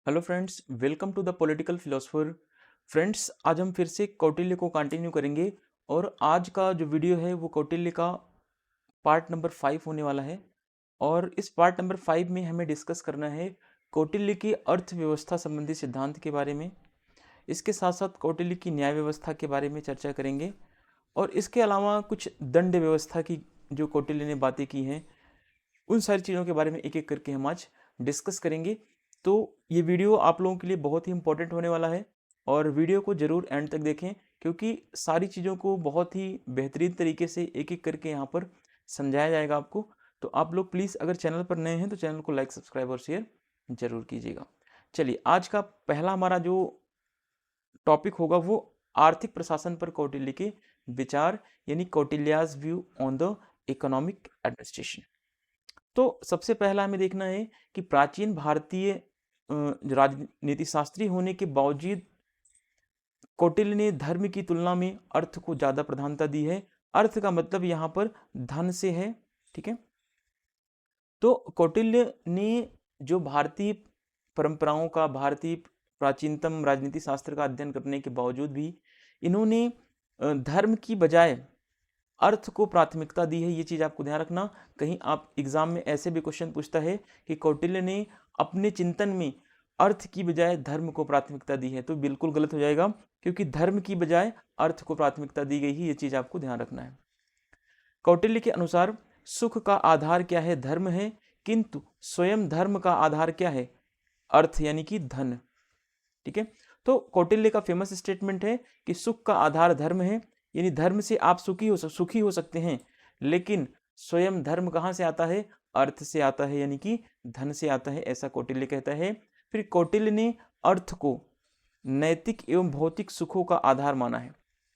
Hello friends, welcome to the political philosopher. Friends, आज हम फिर से कौटिल्य को कंटिन्यू करेंगे और आज का जो वीडियो है वो कौटिल्य का पार्ट नंबर 5 होने वाला है। और इस पार्ट नंबर 5 में हमें डिस्कस करना है कौटिल्य की अर्थव्यवस्था संबंधी सिद्धांत के बारे में। इसके साथ साथ कौटिल्य की न्याय व्यवस्था के बारे में चर्चा करेंगे और इसके अलावा कुछ दंड व्यवस्था की जो कौटिल्य ने बातें की हैं उन सारी चीज़ों के बारे में एक एक करके हम आज डिस्कस करेंगे। तो ये वीडियो आप लोगों के लिए बहुत ही इंपॉर्टेंट होने वाला है और वीडियो को ज़रूर एंड तक देखें, क्योंकि सारी चीज़ों को बहुत ही बेहतरीन तरीके से एक एक करके यहाँ पर समझाया जाएगा आपको। तो आप लोग प्लीज़ अगर चैनल पर नए हैं तो चैनल को लाइक, सब्सक्राइब और शेयर जरूर कीजिएगा। चलिए, आज का पहला हमारा जो टॉपिक होगा वो आर्थिक प्रशासन पर कौटिल्य के विचार, यानी Kautilya's view on the economic administration. तो सबसे पहला हमें देखना है कि प्राचीन भारतीय राजनीति शास्त्री होने के बावजूद कौटिल्य ने धर्म की तुलना में अर्थ को ज्यादा प्रधानता दी है। अर्थ का मतलब यहाँ पर धन से है, ठीक है। तो कौटिल्य ने जो भारतीय परंपराओं का, भारतीय प्राचीनतम राजनीति शास्त्र का अध्ययन करने के बावजूद भी इन्होंने धर्म की बजाय अर्थ को प्राथमिकता दी है। ये चीज आपको ध्यान रखना। कहीं आप एग्जाम में ऐसे भी क्वेश्चन पूछता है कि कौटिल्य ने अपने चिंतन में अर्थ की बजाय धर्म को प्राथमिकता दी है, तो बिल्कुल गलत हो जाएगा, क्योंकि धर्म की बजाय अर्थ को प्राथमिकता दी गई है। ये चीज आपको ध्यान रखना है। कौटिल्य के अनुसार सुख का आधार क्या है? धर्म है, किंतु स्वयं धर्म का आधार क्या है? अर्थ, यानी कि धन, ठीक है। तो कौटिल्य का फेमस स्टेटमेंट है कि सुख का आधार धर्म है, यानी धर्म से आप सुखी हो सकते हैं, लेकिन स्वयं धर्म कहाँ से आता है? अर्थ से आता है, यानी कि धन से आता है, ऐसा कौटिल्य कहता है। फिर कौटिल्य ने अर्थ को नैतिक एवं भौतिक सुखों का आधार माना है,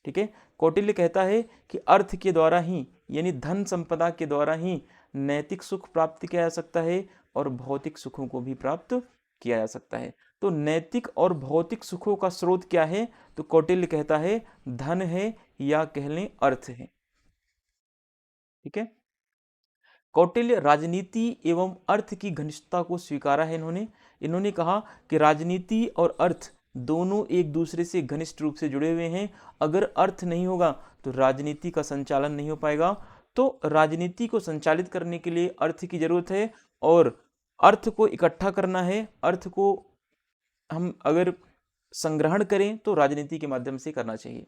ठीक है। कौटिल्य कहता है कि अर्थ के द्वारा ही, यानी धन संपदा के द्वारा ही नैतिक सुख प्राप्त किया जा सकता है और भौतिक सुखों को भी प्राप्त किया जा सकता है। तो नैतिक और भौतिक सुखों का स्रोत क्या है? तो कौटिल्य कहता है धन है, या कह लें अर्थ है, ठीक है। कौटिल्य राजनीति एवं अर्थ की घनिष्ठता को स्वीकारा है। इन्होंने कहा कि राजनीति और अर्थ दोनों एक दूसरे से घनिष्ठ रूप से जुड़े हुए हैं। अगर अर्थ नहीं होगा तो राजनीति का संचालन नहीं हो पाएगा। तो राजनीति को संचालित करने के लिए अर्थ की जरूरत है, और अर्थ को इकट्ठा करना है, अर्थ को हम अगर संग्रहण करें तो राजनीति के माध्यम से करना चाहिए।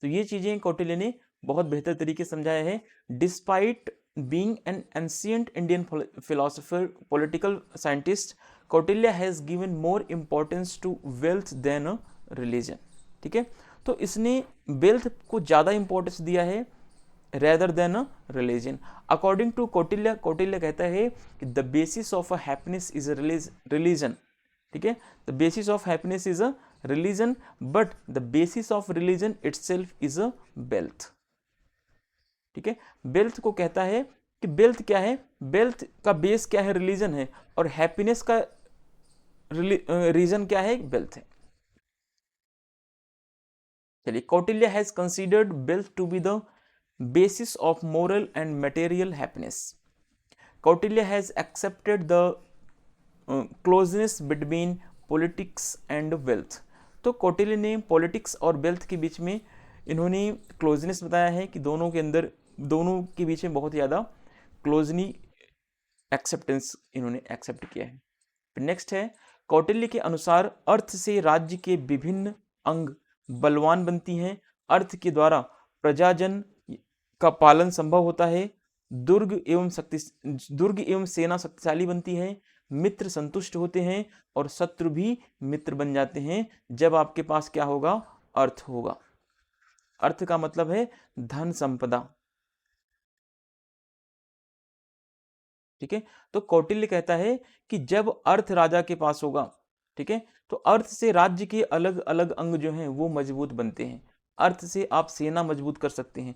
तो ये चीजें कौटिल्य ने बहुत बेहतर तरीके से समझाया है। Despite being an ancient Indian philosopher, political scientist, Kautilya has given more importance to wealth than religion, ठीक है। तो इसने वेल्थ को ज्यादा इंपॉर्टेंस दिया है rather than religion. According to Kautilya, Kautilya कहता है कि the basis of a happiness is religion, ठीक है। The basis of happiness is a religion, but the basis of religion itself is a wealth, ठीक है। वेल्थ को कहता है कि वेल्थ क्या है? वेल्थ का बेस क्या है? रिलीजन है, और हैप्पीनेस का रीजन क्या है? वेल्थ है। चलिए, Kautilya has considered wealth to be the basis of moral and material happiness. Kautilya has accepted the closeness between politics and wealth. तो कौटिल्य ने पॉलिटिक्स और वेल्थ के बीच में इन्होंने क्लोजनेस बताया है कि दोनों के अंदर, दोनों के बीच में बहुत ज़्यादा क्लोजली एक्सेप्टेंस इन्होंने एक्सेप्ट किया है। नेक्स्ट है, कौटिल्य के अनुसार अर्थ से राज्य के विभिन्न अंग बलवान बनती हैं। अर्थ के द्वारा प्रजाजन का पालन संभव होता है। दुर्ग एवं सेना शक्तिशाली बनती है। मित्र संतुष्ट होते हैं और शत्रु भी मित्र बन जाते हैं जब आपके पास क्या होगा? अर्थ होगा। अर्थ का मतलब है धन संपदा, ठीक है। तो कौटिल्य कहता है कि जब अर्थ राजा के पास होगा, ठीक है, तो अर्थ से राज्य के अलग अलग अंग जो हैं वो मजबूत बनते हैं। अर्थ से आप सेना मजबूत कर सकते हैं,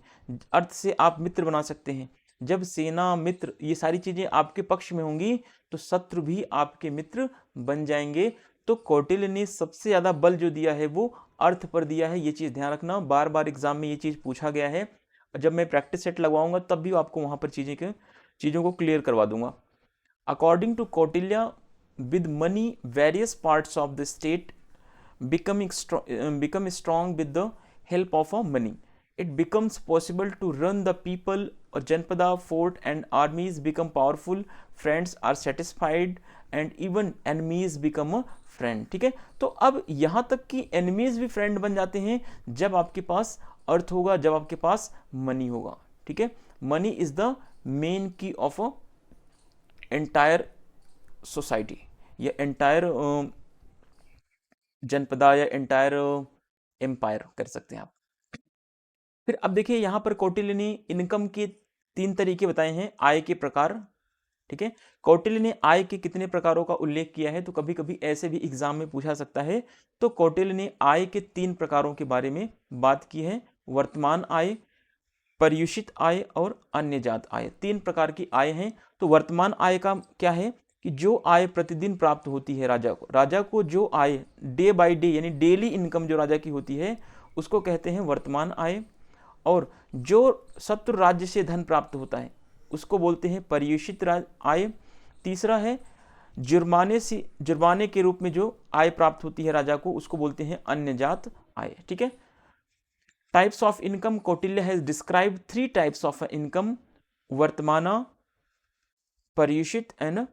अर्थ से आप मित्र बना सकते हैं। जब सेना, मित्र, ये सारी चीजें आपके पक्ष में होंगी तो शत्रु भी आपके मित्र बन जाएंगे। तो कौटिल्य ने सबसे ज्यादा बल जो दिया है वो अर्थ पर दिया है। ये चीज ध्यान रखना, बार बार एग्जाम में ये चीज पूछा गया है। जब मैं प्रैक्टिस सेट लगवाऊंगा तब भी आपको वहां पर चीजों को क्लियर करवा दूंगा। According to Kautilya, with money various parts of the state become strong with the help of money. It becomes possible to run the people, or Janpada, fort and armies become powerful, friends are satisfied and even enemies become a friend. ठीक है, तो अब यहाँ तक कि enemies भी friend बन जाते हैं जब आपके पास अर्थ होगा, जब आपके पास मनी होगा. ठीक है, मनी इज द मेन की ऑफ अ एंटायर सोसाइटी या एंटायर जनपदा या एंटायर एम्पायर कर सकते हैं आप. फिर अब देखिए यहां पर कौटिल्य ने इनकम के 3 तरीके बताए हैं, आय के प्रकार. ठीक है, कौटिल्य ने आय के कितने प्रकारों का उल्लेख किया है, तो कभी कभी ऐसे भी एग्जाम में पूछा सकता है. तो कौटिल्य ने आय के 3 प्रकारों के बारे में बात की है, वर्तमान आय, पर्युषित आय और अन्य जात आय. 3 प्रकार की आय हैं. तो वर्तमान आय का क्या है कि जो आय प्रतिदिन प्राप्त होती है राजा को जो आय डे बाय डे यानी डेली इनकम जो राजा की होती है उसको कहते हैं वर्तमान आय. और जो शत्रु राज्य से धन प्राप्त होता है उसको बोलते हैं पर्युषित आय. तीसरा है जुर्माने के रूप में जो आय प्राप्त होती है राजा को उसको बोलते हैं अन्य जात आय. ठीक है, types of income, Kautilya has describe 3 types of income, वर्तमाना, पर्युषित एंड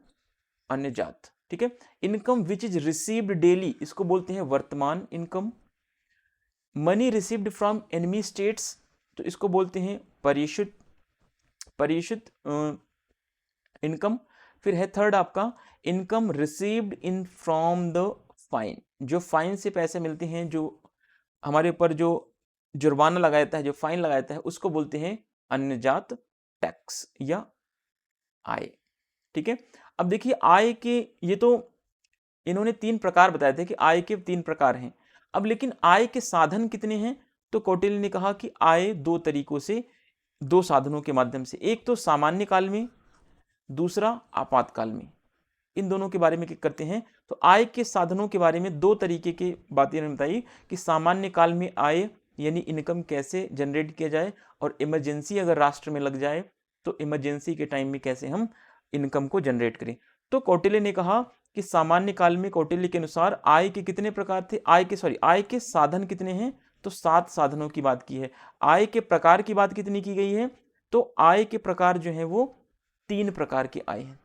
अन्य जात. ठीक है, income which is received daily इसको बोलते हैं वर्तमान income. Money received from enemy states तो इसको बोलते हैं पर्युषित इनकम. फिर है थर्ड आपका income received in from the fine, जो फाइन से पैसे मिलते हैं, जो हमारे ऊपर जो जुर्माना लगाया जाता है, जो फाइन लगाया जाता है उसको बोलते हैं अन्य जात टैक्स या आय. ठीक है, अब देखिए आय के ये तो इन्होंने 3 प्रकार बताए थे कि आय के 3 प्रकार हैं. अब लेकिन आय के साधन कितने हैं, तो कौटिल्य ने कहा कि आय 2 तरीकों से, 2 साधनों के माध्यम से, एक तो सामान्य काल में, दूसरा आपातकाल में. इन दोनों के बारे में क्या करते हैं, तो आय के साधनों के बारे में 2 तरीके की बातें इन्होंने बताई कि सामान्य काल में आय यानी इनकम कैसे जनरेट किया जाए, और इमरजेंसी अगर राष्ट्र में लग जाए तो इमरजेंसी के टाइम में कैसे हम इनकम को जनरेट करें. तो कौटिल्य ने कहा कि सामान्य काल में कौटिल्य के अनुसार आय के कितने प्रकार थे, आय के साधन कितने हैं, तो 7 साधनों की बात की है. आय के प्रकार की बात कितनी की गई है, तो आय के प्रकार जो है वो 3 प्रकार की आय हैं.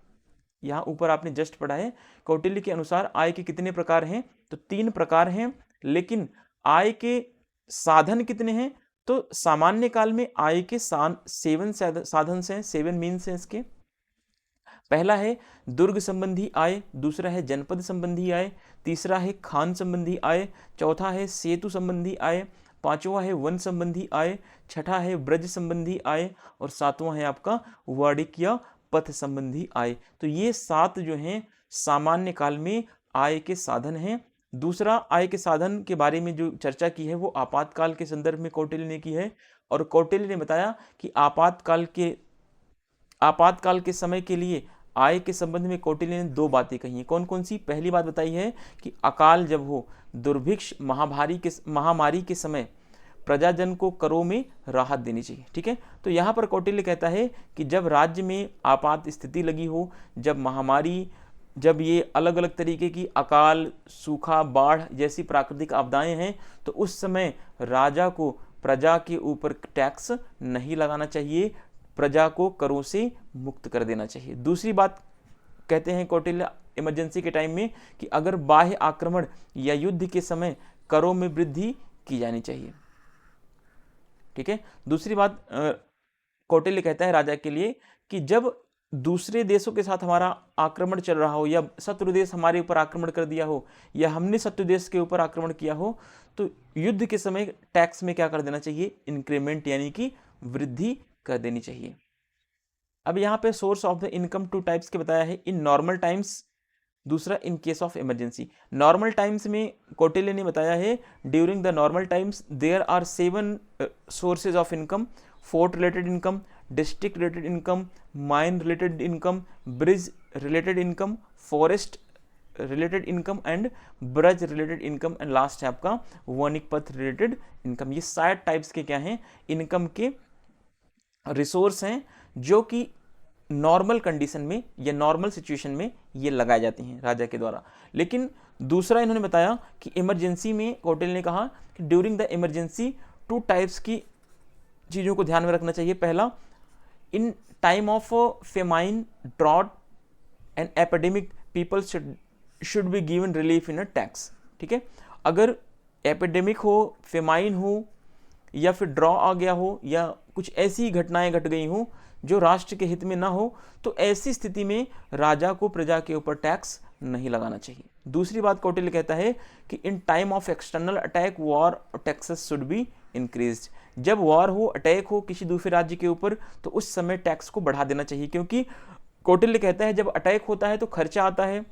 यहां ऊपर आपने जस्ट पढ़ा है कौटिल्य के अनुसार आय के कितने प्रकार हैं, तो 3 प्रकार हैं. लेकिन आय के साधन कितने हैं, तो सामान्य काल में आय के 7 साधन हैं, 7 मीन्स हैं इसके. पहला है दुर्ग संबंधी आय, दूसरा है जनपद संबंधी आय, तीसरा है खान संबंधी आय, चौथा है सेतु संबंधी आय, पांचवा है वन संबंधी आय, छठा है ब्रज संबंधी आय, और सातवां है आपका वाणिक या पथ संबंधी आय. तो ये 7 जो हैं सामान्य काल में आय के साधन हैं. दूसरा आय के साधन के बारे में जो चर्चा की है वो आपातकाल के संदर्भ में कौटिल्य ने की है. और कौटिल्य ने बताया कि आपातकाल के समय के लिए आय के संबंध में कौटिल्य ने 2 बातें कही हैं. कौन कौन सी, पहली बात बताई है कि अकाल जब हो, दुर्भिक्ष महामारी के समय प्रजाजन को करों में राहत देनी चाहिए. ठीक है, तो यहाँ पर कौटिल्य कहता है कि जब राज्य में आपात स्थिति लगी हो, जब महामारी, जब ये अलग अलग तरीके की अकाल, सूखा, बाढ़ जैसी प्राकृतिक आपदाएं हैं, तो उस समय राजा को प्रजा के ऊपर टैक्स नहीं लगाना चाहिए, प्रजा को करों से मुक्त कर देना चाहिए. दूसरी बात कहते हैं कौटिल्य इमरजेंसी के टाइम में कि अगर बाह्य आक्रमण या युद्ध के समय करों में वृद्धि की जानी चाहिए. ठीक है, दूसरी बात कौटिल्य कहता है राजा के लिए कि जब दूसरे देशों के साथ हमारा आक्रमण चल रहा हो, या शत्रु देश हमारे ऊपर आक्रमण कर दिया हो, या हमने शत्रु देश के ऊपर आक्रमण किया हो, तो युद्ध के समय टैक्स में क्या कर देना चाहिए, इंक्रीमेंट यानी कि वृद्धि कर देनी चाहिए. अब यहाँ पे source of the income 2 types के बताया है, इन नॉर्मल टाइम्स, दूसरा in case of emergency. Normal times में कौटिल्य ने बताया है during the normal times there are 7 sources of income, fort related income, district related income, mine related income, bridge related income, forest related income and ब्रज related income, and last है आपका वणिक पथ related income. ये 7 types के क्या हैं, income के resource हैं जो कि नॉर्मल कंडीशन में या नॉर्मल सिचुएशन में ये लगाए जाते हैं राजा के द्वारा। लेकिन दूसरा इन्होंने बताया कि इमरजेंसी में कौटिल्य ने कहा कि ड्यूरिंग द इमरजेंसी 2 टाइप्स की चीज़ों को ध्यान में रखना चाहिए। पहला, in time of famine, drought and epidemic people should be given relief in a tax. ठीक है, अगर एपिडेमिक हो, फेमाइन हो, या फिर ड्रॉ आ गया हो, या कुछ ऐसी घटनाएं घट गई हो जो राष्ट्र के हित में ना हो, तो ऐसी स्थिति में राजा को प्रजा के ऊपर टैक्स नहीं लगाना चाहिए। दूसरी बात कौटिल्य कहता है कि इन time of external attack war taxes should be increased. जब वॉर हो, अटैक हो किसी दूसरे राज्य के ऊपर, तो उस समय टैक्स को बढ़ा देना चाहिए, क्योंकि कौटिल्य कहता है जब अटैक होता है तो खर्चा आता है,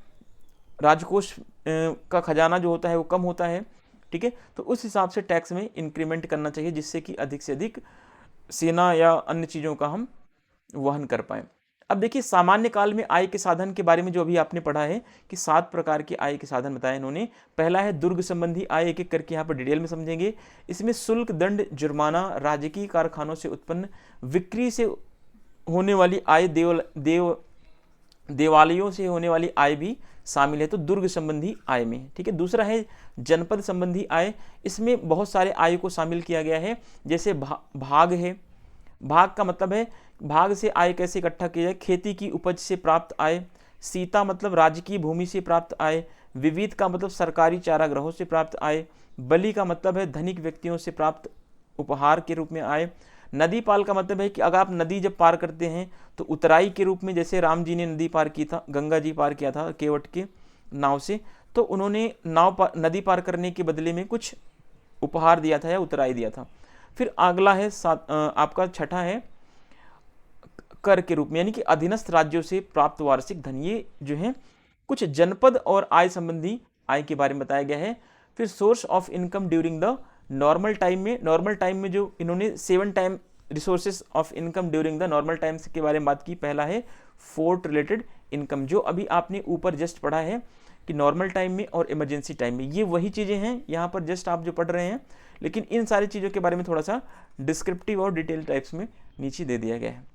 राजकोष का खजाना जो होता है वो कम होता है। ठीक है, तो उस हिसाब से टैक्स में इंक्रीमेंट करना चाहिए, जिससे कि अधिक से अधिक सेना या अन्य चीज़ों का हम वहन कर पाए। अब देखिए, सामान्य काल में आय के साधन के बारे में जो अभी आपने पढ़ा है कि 7 प्रकार के आय के साधन बताए इन्होंने। पहला है दुर्ग संबंधी आय, एक एक करके यहाँ पर डिटेल में समझेंगे। इसमें शुल्क, दंड, जुर्माना, राजकीय कारखानों से उत्पन्न बिक्री से होने वाली आय, देवालयों से होने वाली आय भी शामिल है, तो दुर्ग संबंधी आय में। ठीक है, दूसरा है जनपद संबंधी आय। इसमें बहुत सारे आय को शामिल किया गया है, जैसे भाग है। भाग का मतलब है भाग से आय कैसे इकट्ठा किया जाए, खेती की उपज से प्राप्त आय। सीता मतलब राजकीय भूमि से प्राप्त आय। विविध का मतलब सरकारी चारागृहों से प्राप्त आय। बलि का मतलब है धनिक व्यक्तियों से प्राप्त उपहार के रूप में आय। नदी पाल का मतलब है कि अगर आप नदी जब पार करते हैं तो उतराई के रूप में, जैसे राम जी ने नदी पार की था, गंगा जी पार किया था केवट के नाव से, तो उन्होंने नदी पार करने के बदले में कुछ उपहार दिया था या उतराई दिया था। फिर अगला है आपका छठा है कर के रूप में, यानी कि अधीनस्थ राज्यों से प्राप्त वार्षिक धन। ये जो है कुछ जनपद और आय संबंधी आय के बारे में बताया गया है। फिर source of income during the normal time में, नॉर्मल टाइम में जो इन्होंने 7 time resources of income during the normal times के बारे में बात की। पहला है फोर्ट रिलेटेड इनकम, जो अभी आपने ऊपर जस्ट पढ़ा है कि नॉर्मल टाइम में और इमरजेंसी टाइम में, ये वही चीज़ें हैं यहाँ पर जस्ट आप जो पढ़ रहे हैं, लेकिन इन सारी चीज़ों के बारे में थोड़ा सा डिस्क्रिप्टिव और डिटेल टाइप्स में नीचे दे दिया गया है।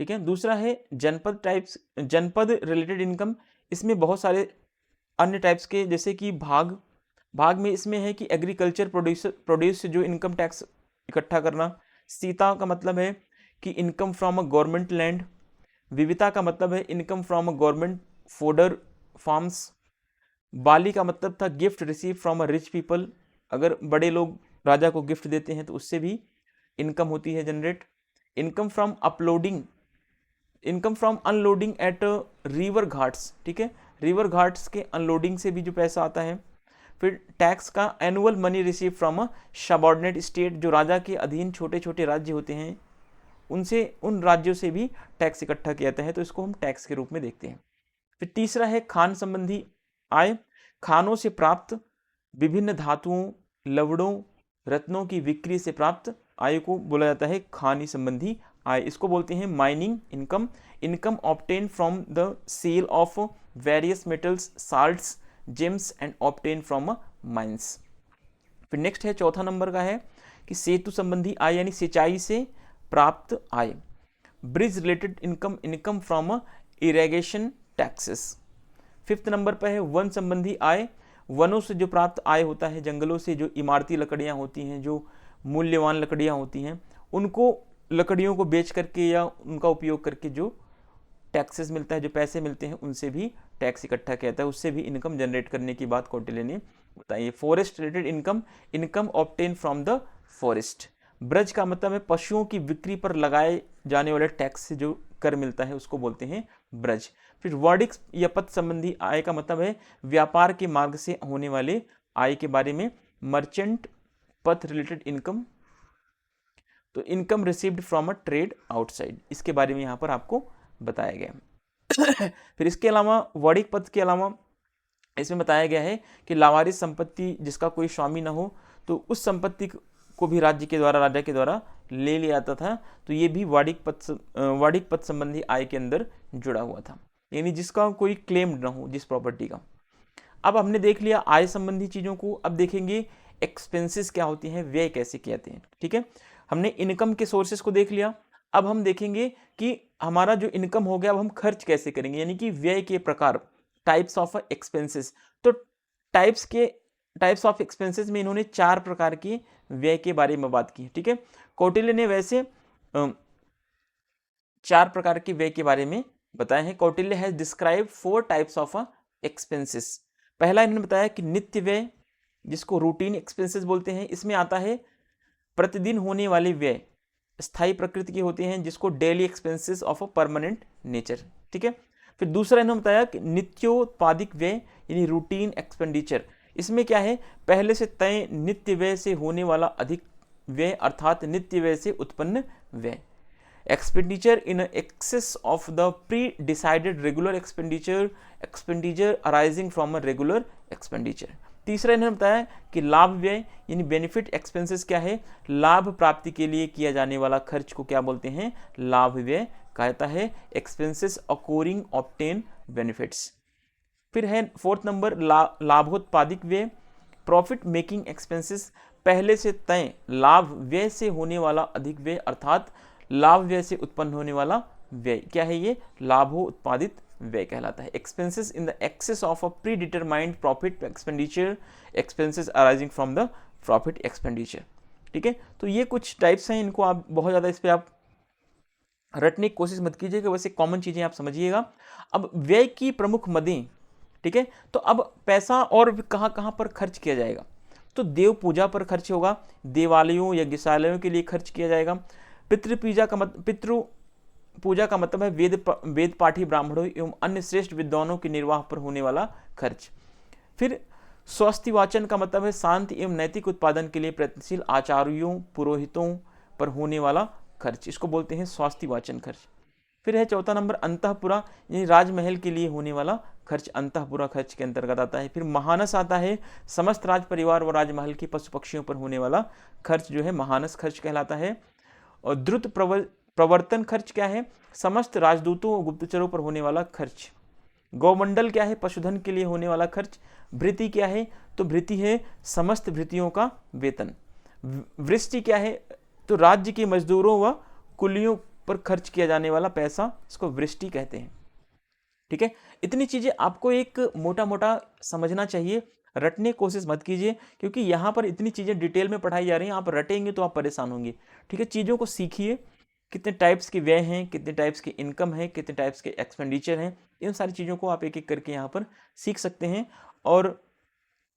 ठीक है, दूसरा है जनपद टाइप्स, जनपद रिलेटेड इनकम। इसमें बहुत सारे अन्य टाइप्स के, जैसे कि भाग में इसमें है कि एग्रीकल्चर प्रोड्यूस से जो इनकम टैक्स इकट्ठा करना। सीता का मतलब है कि income from a government land. विविता का मतलब है income from a government fodder farms. बाली का मतलब था gift receive from a rich people, अगर बड़े लोग राजा को गिफ्ट देते हैं तो उससे भी इनकम होती है generate. Income from uploading, income from unloading at river ghats. ठीक है, रिवर घाट्स के अनलोडिंग से भी जो पैसा आता है। फिर टैक्स का annual money receive from a subordinate state, जो राजा के अधीन छोटे छोटे राज्य होते हैं उनसे, उन राज्यों से भी टैक्स इकट्ठा किया जाता है, तो इसको हम टैक्स के रूप में देखते हैं। फिर तीसरा है खान संबंधी आय। खानों से प्राप्त विभिन्न धातुओं, लवड़ों, रत्नों की बिक्री से प्राप्त आय को बोला जाता है खानी संबंधी आय। इसको बोलते हैं mining income. Income obtain from the sale of various metals, salts, gems and obtain from mines. फिर नेक्स्ट है चौथा नंबर का है कि सेतु संबंधी आय, यानी सिंचाई से प्राप्त आय। Bridge related income, income from irrigation taxes. Fifth number पर है वन संबंधी आय। वनों से जो प्राप्त आय होता है, जंगलों से जो इमारती लकड़ियां होती हैं, जो मूल्यवान लकड़ियां होती हैं, उनको, लकड़ियों को बेच करके या उनका उपयोग करके जो टैक्सेस मिलता है, जो पैसे मिलते हैं, उनसे भी टैक्स इकट्ठा किया जाता है, उससे भी इनकम जनरेट करने की बात कौटिल्य ने बताई। Forest related income, income obtain from the forest. Braj का मतलब है पशुओं की बिक्री पर लगाए जाने वाले टैक्स से जो कर मिलता है उसको बोलते हैं ब्रज। फिर वाणिज्य या पथ संबंधी आय का मतलब है व्यापार के मार्ग से होने वाले आय के बारे में। मर्चेंट पथ रिलेटेड इनकम, तो income received from a trade outside, इसके बारे में यहाँ पर आपको बताया गया। फिर इसके अलावा वाणिज्य पथ के अलावा इसमें बताया गया है कि लावारिस संपत्ति जिसका कोई स्वामी न हो, तो उस संपत्ति को भी राज्य के द्वारा, राजा के द्वारा ले लिया जाता था, तो ये भी वाणिज्य पथ संबंधी आय के अंदर जुड़ा हुआ था, यानी जिसका कोई क्लेम न हो जिस प्रॉपर्टी का। अब हमने देख लिया आय संबंधी चीज़ों को, अब देखेंगे एक्सपेंसेस क्या होती हैं, व्यय कैसे किए जाते हैं। ठीक है, हमने इनकम के सोर्सेस को देख लिया। अब हम देखेंगे कि हमारा जो इनकम हो गया अब हम खर्च कैसे करेंगे, यानी कि व्यय के प्रकार, टाइप्स ऑफ एक्सपेंसेस। तो टाइप्स ऑफ एक्सपेंसेस में इन्होंने 4 प्रकार के व्यय के बारे में बात की, ठीक है। कौटिल्य ने वैसे 4 प्रकार के व्यय के बारे में बताया है। Kautilya has describe 4 types of expenses. पहला इन्होंने बताया कि नित्य व्यय, जिसको रूटीन एक्सपेंसेस बोलते हैं, इसमें आता है प्रतिदिन होने वाले व्यय, स्थायी प्रकृति के होते हैं, जिसको daily expenses of a permanent nature, ठीक है। फिर दूसरा इन्होंने बताया कि नित्योत्पादिक व्यय यानी रूटीन एक्सपेंडिचर। इसमें क्या है, पहले से तय नित्य व्यय से होने वाला अधिक व्यय, अर्थात नित्य व्यय से उत्पन्न व्यय। Expenditure in excess of the pre decided regular expenditure arising from a regular expenditure. तीसरा इन्होंने बताया कि लाभ व्यय यानी बेनिफिट एक्सपेंसेस क्या है, लाभ प्राप्ति के लिए किया जाने वाला खर्च को क्या बोलते हैं, लाभ व्यय कहा जाता है। Expenses according obtain benefits. फिर है 4th नंबर लाभोत्पादिक व्यय, प्रॉफिट मेकिंग एक्सपेंसेस, पहले से तय लाभ व्यय से होने वाला अधिक व्यय, अर्थात लाभ व्यय से उत्पन्न होने वाला व्यय क्या है, ये लाभो उत्पादित व्यय कहलाता है। Expenses in the excess of a predetermined profit expenditure, expenses arising from the profit expenditure, ठीक है। तो ये कुछ टाइप्स हैं, इनको आप बहुत ज़्यादा इस पर आप रटने की कोशिश मत कीजिएगा, वैसे कॉमन चीज़ें आप समझिएगा। अब व्यय की प्रमुख मदें, ठीक है। तो अब पैसा और कहाँ कहाँ पर खर्च किया जाएगा, तो देव पूजा पर खर्च होगा, देवालयों यज्ञशालाओं के लिए खर्च किया जाएगा। पितृ पूजा का मतलब है वेद पाठी ब्राह्मणों एवं अन्य श्रेष्ठ विद्वानों के निर्वाह पर होने वाला खर्च। फिर स्वास्तिवाचन का मतलब है शांति एवं नैतिक उत्पादन के लिए प्रयत्नशील आचार्यों पुरोहितों पर होने वाला खर्च, इसको बोलते हैं स्वास्तिवाचन खर्च। फिर है 4था नंबर अंतःपुरा यानी राजमहल के लिए होने वाला खर्च, अंतःपुरा खर्च के अंतर्गत आता है। फिर महानस आता है समस्त राज परिवार व राजमहल के पशु पक्षियों पर होने वाला खर्च जो है महानस खर्च कहलाता है। और द्रुत प्रवर्तन खर्च क्या है, समस्त राजदूतों और गुप्तचरों पर होने वाला खर्च। गौमंडल क्या है, पशुधन के लिए होने वाला खर्च। भृति क्या है, तो भृति है समस्त भृतियों का वेतन। वृष्टि क्या है, तो राज्य के मजदूरों व कुलियों पर खर्च किया जाने वाला पैसा, इसको वृष्टि कहते हैं, ठीक है। इतनी चीजें आपको एक मोटा मोटा समझना चाहिए, रटने की कोशिश मत कीजिए, क्योंकि यहाँ पर इतनी चीजें डिटेल में पढ़ाई जा रही हैं, आप रटेंगे तो आप परेशान होंगे, ठीक है। चीज़ों को सीखिए, कितने टाइप्स के व्यय हैं, कितने टाइप्स के इनकम है, कितने टाइप्स के एक्सपेंडिचर हैं, इन सारी चीज़ों को आप एक एक करके यहाँ पर सीख सकते हैं। और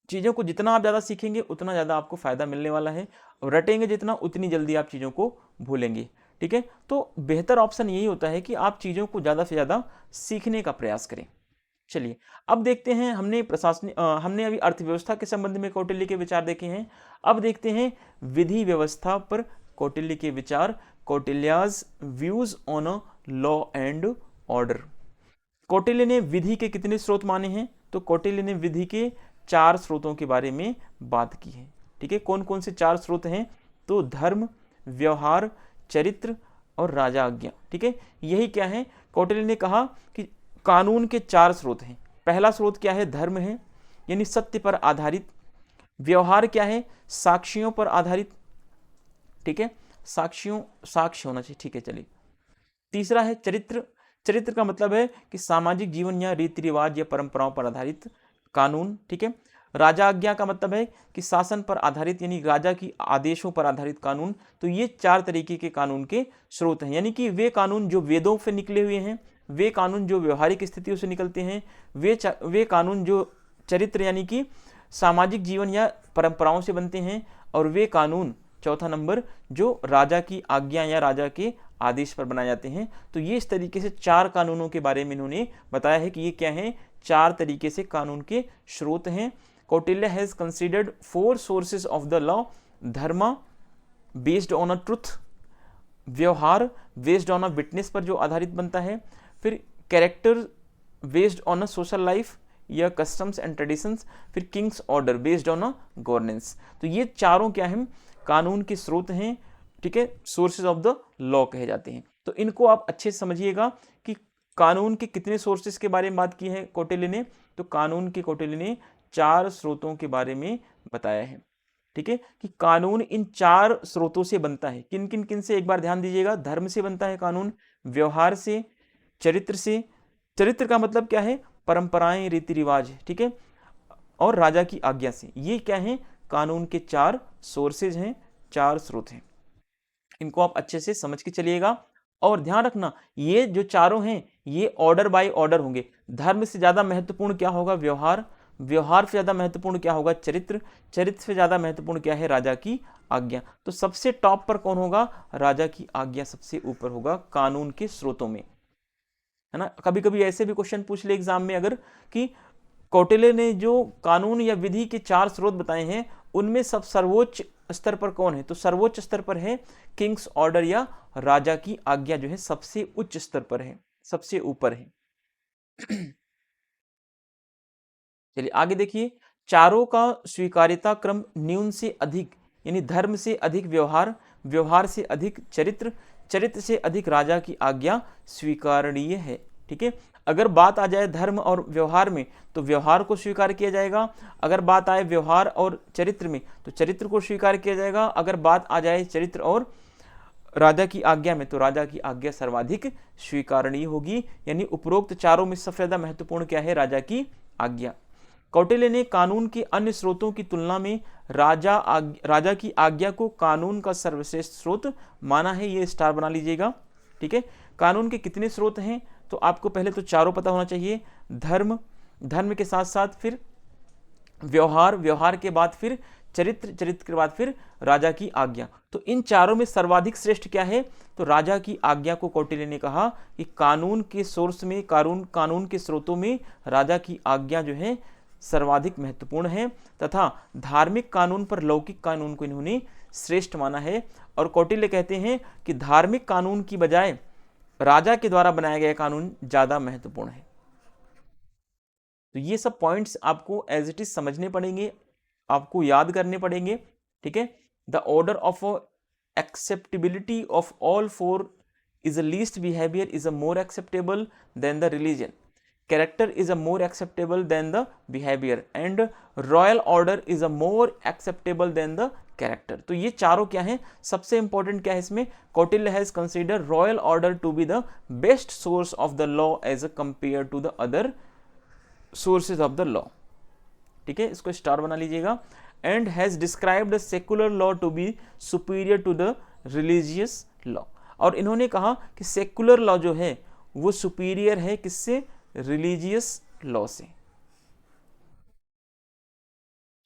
चीज़ों को जितना आप ज़्यादा सीखेंगे उतना ज़्यादा आपको फ़ायदा मिलने वाला है, और रटेंगे जितना उतनी जल्दी आप चीज़ों को भूलेंगे, ठीक है। तो बेहतर ऑप्शन यही होता है कि आप चीज़ों को ज़्यादा से ज़्यादा सीखने का प्रयास करें। चलिए अब देखते हैं, हमने अभी अर्थव्यवस्था के संबंध में कौटिल्य के विचार देखे हैं। अब देखते हैं विधि व्यवस्था पर कौटिल्य के विचार, Kautilya's views on a law and order. Kautilya ने विधि के कितने स्रोत माने हैं, तो कौटिल्य ने विधि के 4 स्रोतों के बारे में बात की है, ठीक है। कौन कौन से 4 स्रोत हैं, तो धर्म, व्यवहार, चरित्र और राजा आज्ञा, ठीक है। यही क्या है, कौटिल्य ने कहा कि कानून के 4 स्रोत हैं। पहला स्रोत क्या है, धर्म है, यानी सत्य पर आधारित। व्यवहार क्या है, साक्ष्यों पर आधारित, ठीक है, साक्ष्य होना चाहिए, ठीक है। चलिए तीसरा है चरित्र। चरित्र का मतलब है कि सामाजिक जीवन या रीति रिवाज या परंपराओं पर आधारित कानून, ठीक है। राजा आज्ञा का मतलब है कि शासन पर आधारित, यानी राजा की आदेशों पर आधारित कानून। तो ये 4 तरीके के कानून के स्रोत हैं, यानी कि वे कानून जो वेदों से निकले हुए हैं, वे कानून जो व्यवहारिक स्थितियों से निकलते हैं, वे कानून जो चरित्र यानी कि सामाजिक जीवन या परंपराओं से बनते हैं, और वे कानून 4था नंबर जो राजा की आज्ञा या राजा के आदेश पर बनाए जाते हैं। तो ये इस तरीके से 4 कानूनों के बारे में इन्होंने बताया है कि ये क्या है, 4 तरीके से कानून के स्रोत हैं। Kautilya has considered 4 sources of the law, धर्म बेस्ड ऑन अ ट्रुथ, व्यवहार बेस्ड ऑन अ विटनेस पर जो आधारित बनता है, फिर character based on a social life या कस्टम्स एंड ट्रेडिशंस, फिर Kings order based on a governance. तो ये चारों क्या हैं, कानून के स्रोत हैं, ठीक है, सोर्सेज ऑफ द लॉ कहे जाते हैं। तो इनको आप अच्छे से समझिएगा कि कानून के कितने सोर्सेज के बारे में बात की है कौटिल्य ने, तो कानून के कौटिल्य ने 4 स्रोतों के बारे में बताया है। ठीक है, कि कानून इन 4 स्रोतों से बनता है। किन किन किन से, एक बार ध्यान दीजिएगा। धर्म से बनता है कानून, व्यवहार से, चरित्र से, चरित्र का मतलब क्या है, परंपराएं, रीति रिवाज, ठीक है, और राजा की आज्ञा से। ये क्या है, कानून के 4 सोर्सेज हैं, 4 स्रोत हैं। इनको आप अच्छे से समझ के चलिएगा। और ध्यान रखना, ये जो चारों हैं ये ऑर्डर बाय ऑर्डर होंगे। धर्म से ज्यादा महत्वपूर्ण क्या होगा, व्यवहार, व्यवहार से ज्यादा महत्वपूर्ण क्या होगा, चरित्र, चरित्र से ज्यादा महत्वपूर्ण क्या है, राजा की आज्ञा। तो सबसे टॉप पर कौन होगा, राजा की आज्ञा सबसे ऊपर होगा कानून के स्रोतों में, है ना। कभी कभी ऐसे भी क्वेश्चन पूछ ले एग्जाम में अगर, कि कौटिल्य ने जो कानून या विधि के 4 स्रोत बताए हैं उनमें सब सर्वोच्च स्तर पर कौन है, तो सर्वोच्च स्तर पर है किंग्स ऑर्डर या राजा की आज्ञा, जो है सबसे उच्च स्तर पर है, सबसे ऊपर है। चलिए आगे देखिए, चारों का स्वीकार्यता क्रम न्यून से अधिक, यानी धर्म से अधिक व्यवहार, व्यवहार से अधिक चरित्र, चरित्र से अधिक राजा की आज्ञा स्वीकारणीय है, ठीक है। अगर बात आ जाए धर्म और व्यवहार में तो व्यवहार को स्वीकार किया जाएगा, अगर बात आए व्यवहार और चरित्र में तो चरित्र को स्वीकार किया जाएगा, अगर बात आ जाए चरित्र और राजा की आज्ञा में तो राजा की आज्ञा सर्वाधिक स्वीकारणीय होगी। यानी उपरोक्त चारों में सबसे ज्यादा महत्वपूर्ण क्या है, राजा की आज्ञा। कौटिल्य ने कानून के अन्य स्रोतों की तुलना में राजा की आज्ञा को कानून का सर्वश्रेष्ठ स्रोत माना है। ये स्टार बना लीजिएगा, ठीक है। कानून के कितने स्रोत हैं, तो आपको पहले तो चारों पता होना चाहिए, धर्म, धर्म के साथ साथ फिर व्यवहार, व्यवहार के बाद फिर चरित्र, चरित्र के बाद फिर राजा की आज्ञा। तो इन चारों में सर्वाधिक श्रेष्ठ क्या है, तो राजा की आज्ञा को कौटिल्य ने कहा कि कानून के सोर्स में, कानून के स्रोतों में राजा की आज्ञा जो है सर्वाधिक महत्वपूर्ण है, तथा धार्मिक कानून पर लौकिक कानून को इन्होंने श्रेष्ठ माना है। और कौटिल्य कहते हैं कि धार्मिक कानून की बजाय राजा के द्वारा बनाया गया कानून ज्यादा महत्वपूर्ण है। तो ये सब पॉइंट्स आपको एज इट इज समझने पड़ेंगे, आपको याद करने पड़ेंगे, ठीक है। The order of acceptability of all 4 is a least behavior is a more acceptable than the religion, character is a more acceptable than the behavior, and royal order is a more acceptable than the character। तो ये चारों क्या है, सबसे important क्या है इसमें, Kautilya has consider royal order to be the best source of the law as compare to the other sources of the law, ठीक है, इसको स्टार बना लीजिएगा। And has described secular law to be superior to the religious law. और इन्होंने कहा कि secular law जो है वो सुपीरियर है किससे, रिलीजियस लॉ से।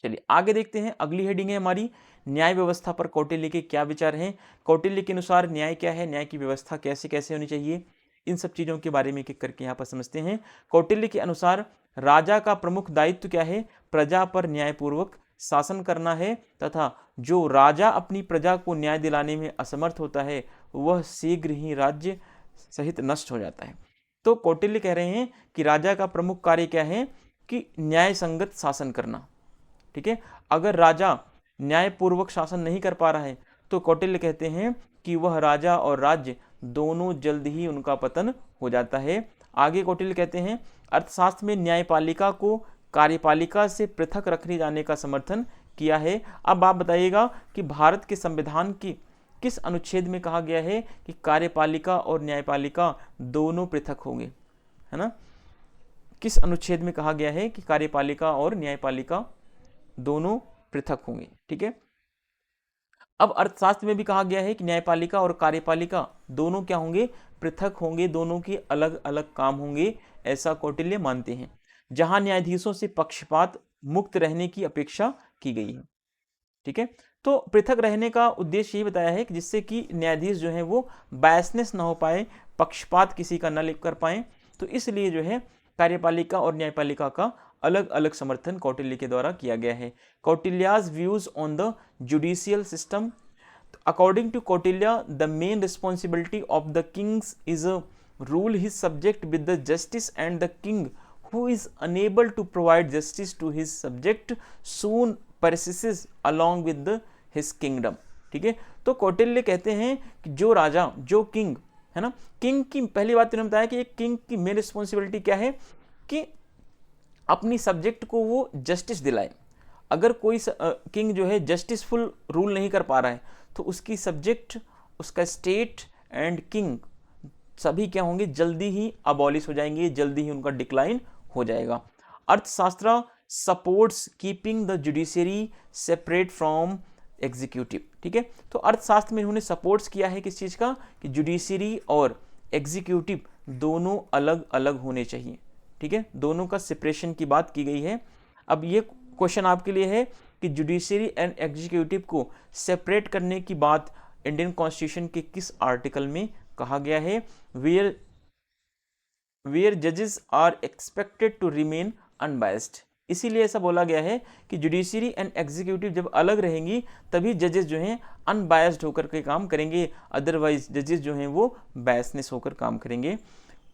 चलिए आगे देखते हैं, अगली हेडिंग है हमारी न्याय व्यवस्था पर कौटिल्य के क्या विचार हैं। कौटिल्य के अनुसार न्याय क्या है, न्याय की व्यवस्था कैसे कैसे होनी चाहिए, इन सब चीजों के बारे में एक एक करके यहाँ पर समझते हैं। कौटिल्य के अनुसार राजा का प्रमुख दायित्व क्या है, प्रजा पर न्यायपूर्वक शासन करना है, तथा जो राजा अपनी प्रजा को न्याय दिलाने में असमर्थ होता है वह शीघ्र ही राज्य सहित नष्ट हो जाता है। तो कौटिल्य कह रहे हैं कि राजा का प्रमुख कार्य क्या है, कि न्याय संगत शासन करना, ठीक है। अगर राजा न्यायपूर्वक शासन नहीं कर पा रहा है तो कौटिल्य कहते हैं कि वह राजा और राज्य दोनों जल्द ही उनका पतन हो जाता है। आगे कौटिल्य कहते हैं अर्थशास्त्र में न्यायपालिका को कार्यपालिका से पृथक रखने जाने का समर्थन किया है। अब आप बताइएगा कि भारत के संविधान की किस अनुच्छेद में कहा गया है कि कार्यपालिका और न्यायपालिका दोनों पृथक होंगे, है ना। किस अनुच्छेद में कहा गया है कि कार्यपालिका और न्यायपालिका दोनों पृथक होंगे, ठीक है। अब अर्थशास्त्र में भी कहा गया है कि न्यायपालिका और कार्यपालिका दोनों क्या होंगे, पृथक होंगे, दोनों के अलग अलग काम होंगे, ऐसा कौटिल्य मानते हैं। जहां न्यायाधीशों से पक्षपात मुक्त रहने की अपेक्षा की गई है, ठीक है। तो पृथक रहने का उद्देश्य ये बताया है कि जिससे कि न्यायाधीश जो है वो बायसनेस ना हो पाए, पक्षपात किसी का न कर पाए। तो इसलिए जो है कार्यपालिका और न्यायपालिका का अलग अलग समर्थन कौटिल्य के द्वारा किया गया है। Kautilya's views on the judicial system, according to Kautilya the main responsibility of the kings is rule his subject with the justice, and the king who is unable to provide justice to his subject soon perishes along with his kingdom, ठीक है। तो कौटिल्य कहते हैं कि जो राजा, जो king है ना, किंग की पहली बात इन्होंने बताया कि एक किंग की मेन रिस्पॉन्सिबिलिटी क्या है, कि अपनी सब्जेक्ट को वो जस्टिस दिलाए। अगर कोई किंग जो है जस्टिसफुल रूल नहीं कर पा रहा है तो उसकी सब्जेक्ट, उसका स्टेट एंड किंग सभी क्या होंगे, जल्दी ही अबॉलिश हो जाएंगे, जल्दी ही उनका डिक्लाइन हो जाएगा। अर्थशास्त्र supports keeping the judiciary separate from executive. ठीक है, तो अर्थशास्त्र में इन्होंने सपोर्ट्स किया है किस चीज का, कि जुडिशरी और एग्जीक्यूटिव दोनों अलग अलग होने चाहिए। ठीक है, दोनों का सेपरेशन की बात की गई है। अब ये क्वेश्चन आपके लिए है कि जुडिशरी एंड एग्जीक्यूटिव को सेपरेट करने की बात इंडियन कॉन्स्टिट्यूशन के किस आर्टिकल में कहा गया है। वेयर जजेस are expected to remain unbiased. इसीलिए ऐसा बोला गया है कि जुडिशरी एंड एग्जीक्यूटिव जब अलग रहेंगी तभी जजेस जो हैं अनबायस्ड होकर के काम करेंगे, अदरवाइज जजेस जो हैं वो बायसनेस होकर काम करेंगे।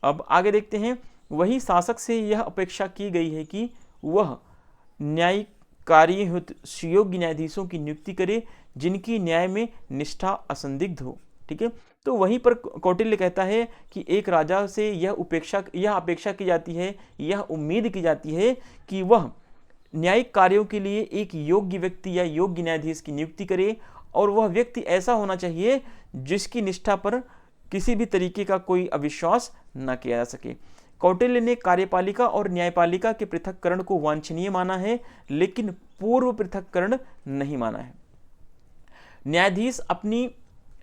अब आगे देखते हैं, वही शासक से यह अपेक्षा की गई है कि वह न्यायिक कार्य हेतु सुयोग्य न्यायाधीशों की नियुक्ति करे जिनकी न्याय में निष्ठा असंदिग्ध हो। ठीक है, तो वहीं पर कौटिल्य कहता है कि एक राजा से यह अपेक्षा की जाती है, यह उम्मीद की जाती है कि वह न्यायिक कार्यों के लिए एक योग्य व्यक्ति या योग्य न्यायाधीश की नियुक्ति करे, और वह व्यक्ति ऐसा होना चाहिए जिसकी निष्ठा पर किसी भी तरीके का कोई अविश्वास न किया जा सके। कौटिल्य ने कार्यपालिका और न्यायपालिका के पृथक्करण को वांछनीय माना है, लेकिन पूर्व पृथक्करण नहीं माना है। न्यायाधीश अपनी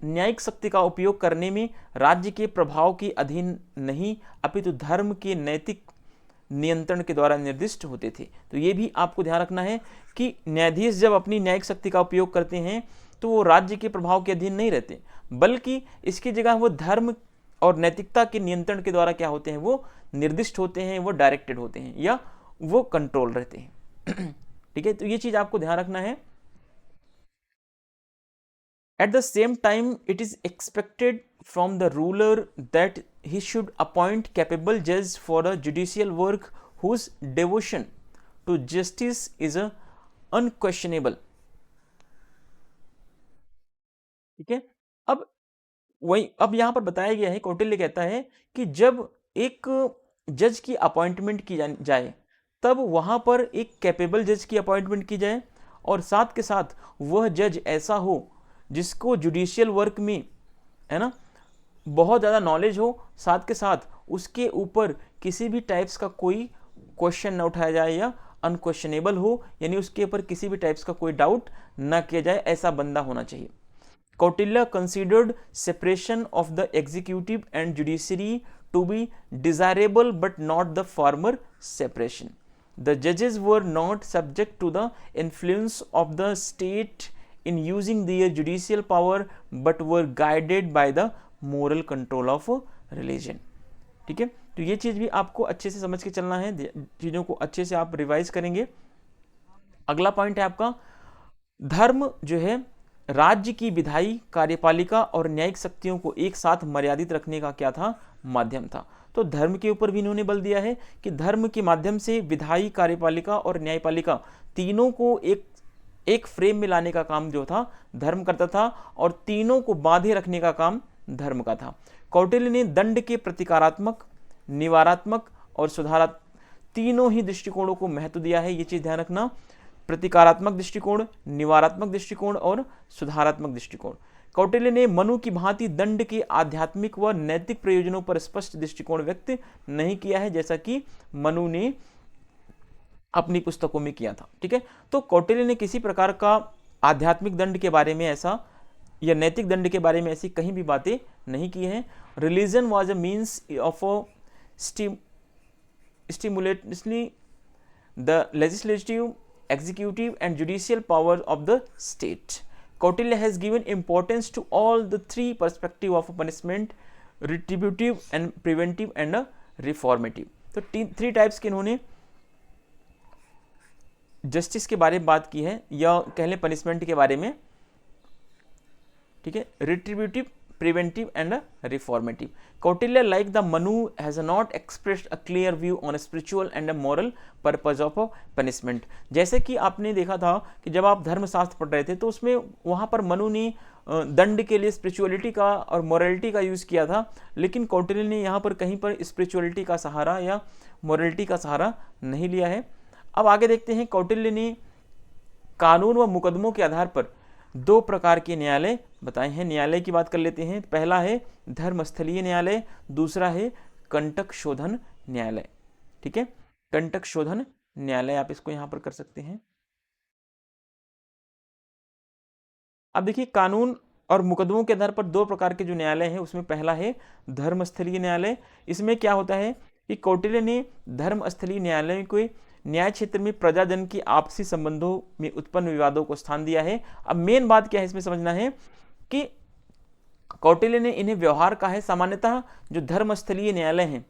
न्यायिक शक्ति का उपयोग करने में राज्य के प्रभाव के अधीन नहीं, अपितु धर्म के नैतिक नियंत्रण के द्वारा निर्दिष्ट होते थे। तो ये भी आपको ध्यान रखना है कि न्यायाधीश जब अपनी न्यायिक शक्ति का उपयोग करते हैं तो वो राज्य के प्रभाव के अधीन नहीं रहते, बल्कि इसकी जगह वो धर्म और नैतिकता के नियंत्रण के द्वारा क्या होते हैं, वो निर्दिष्ट होते हैं, वो डायरेक्टेड होते हैं या वो कंट्रोल रहते हैं। ठीक है, तो ये चीज आपको ध्यान रखना है। At the same time, it is expected from the ruler that he should appoint capable judges for a judicial work whose devotion to justice is unquestionable. ठीक है, अब यहां पर बताया गया है, कौटिल्य कहता है कि जब एक जज की अपॉइंटमेंट की जाए तब वहां पर एक कैपेबल जज की अपॉइंटमेंट की जाए, और साथ के साथ वह जज ऐसा हो जिसको जुडिशियल वर्क में, है ना, बहुत ज़्यादा नॉलेज हो, साथ के साथ उसके ऊपर किसी भी टाइप्स का कोई क्वेश्चन न उठाया जाए या अनक्वेश्चनेबल हो, यानी उसके ऊपर किसी भी टाइप्स का कोई डाउट न किया जाए, ऐसा बंदा होना चाहिए। Kautilya considered separation of the executive and judiciary to be desirable but not the former separation. The judges were not subject to the influence of the state in using their judicial power but were guided by the moral control of religion. ठीक है, तो ये चीज भी आपको अच्छे से समझ के चलना है, चीजों को अच्छे से आप रिवाइज करेंगे। अगला पॉइंट है आपका, धर्म जो है राज्य की विधायी, कार्यपालिका और न्यायिक शक्तियों को एक साथ मर्यादित रखने का क्या था, माध्यम था। तो धर्म के ऊपर भी इन्होंने बल दिया है कि धर्म के माध्यम से विधायी, कार्यपालिका और न्यायपालिका तीनों को एक फ्रेम में लाने का काम जो था धर्म करता था, और तीनों को बांधे रखने का काम धर्म का था। कौटिल्य ने दंड के प्रतिकारात्मक, निवारात्मक और सुधारात्मक तीनों ही दृष्टिकोणों को महत्व दिया है। ये चीज ध्यान रखना, प्रतिकारात्मक दृष्टिकोण, निवारात्मक दृष्टिकोण और सुधारात्मक दृष्टिकोण। कौटिल्य ने मनु की भांति दंड के आध्यात्मिक व नैतिक प्रयोजनों पर स्पष्ट दृष्टिकोण व्यक्त नहीं किया है, जैसा कि मनु ने अपनी पुस्तकों में किया था। ठीक है, तो कौटिल्य ने किसी प्रकार का आध्यात्मिक दंड के बारे में ऐसा या नैतिक दंड के बारे में ऐसी कहीं भी बातें नहीं की हैं। Religion was a means of stimulating the legislative, executive and judicial powers of the state. Kautilya has given importance to all the three perspectives of punishment, retributive and preventive and reformative. तो three types के इन्होंने justice के बारे में बात की है, या कह लें पनिशमेंट के बारे में। ठीक है, रिट्रीब्यूटिव, preventive and reformative. Kautilya, like the Manu, has not expressed a clear view on a spiritual and a moral purpose of punishment. जैसे कि आपने देखा था कि जब आप धर्मशास्त्र पढ़ रहे थे तो उसमें वहाँ पर मनु ने दंड के लिए स्पिरिचुअलिटी का और मोरलिटी का यूज़ किया था, लेकिन कौटिल्य ने यहाँ पर कहीं पर स्पिरिचुअलिटी का सहारा या मोरलिटी का सहारा नहीं लिया है। अब आगे देखते हैं, कौटिल्य ने कानून व मुकदमों के आधार पर दो प्रकार के न्यायालय बताए हैं। न्यायालय की बात कर लेते हैं। पहला है धर्मस्थलीय न्यायालय, दूसरा है कंटक शोधन न्यायालय। ठीक है, कंटक शोधन न्यायालय आप इसको यहां पर कर सकते हैं। अब देखिए, कानून और मुकदमों के आधार पर दो प्रकार के जो न्यायालय हैं उसमें पहला है धर्मस्थलीय न्यायालय। इसमें क्या होता है कि कौटिल्य ने धर्मस्थलीय न्यायालय को न्याय क्षेत्र में प्रजाजन की आपसी संबंधों में उत्पन्न विवादों को स्थान दिया है। अब मेन बात क्या है इसमें समझना है कि कौटिल्य ने इन्हें व्यवहार कहा है। सामान्यतः जो धर्मस्थलीय न्यायालय हैं,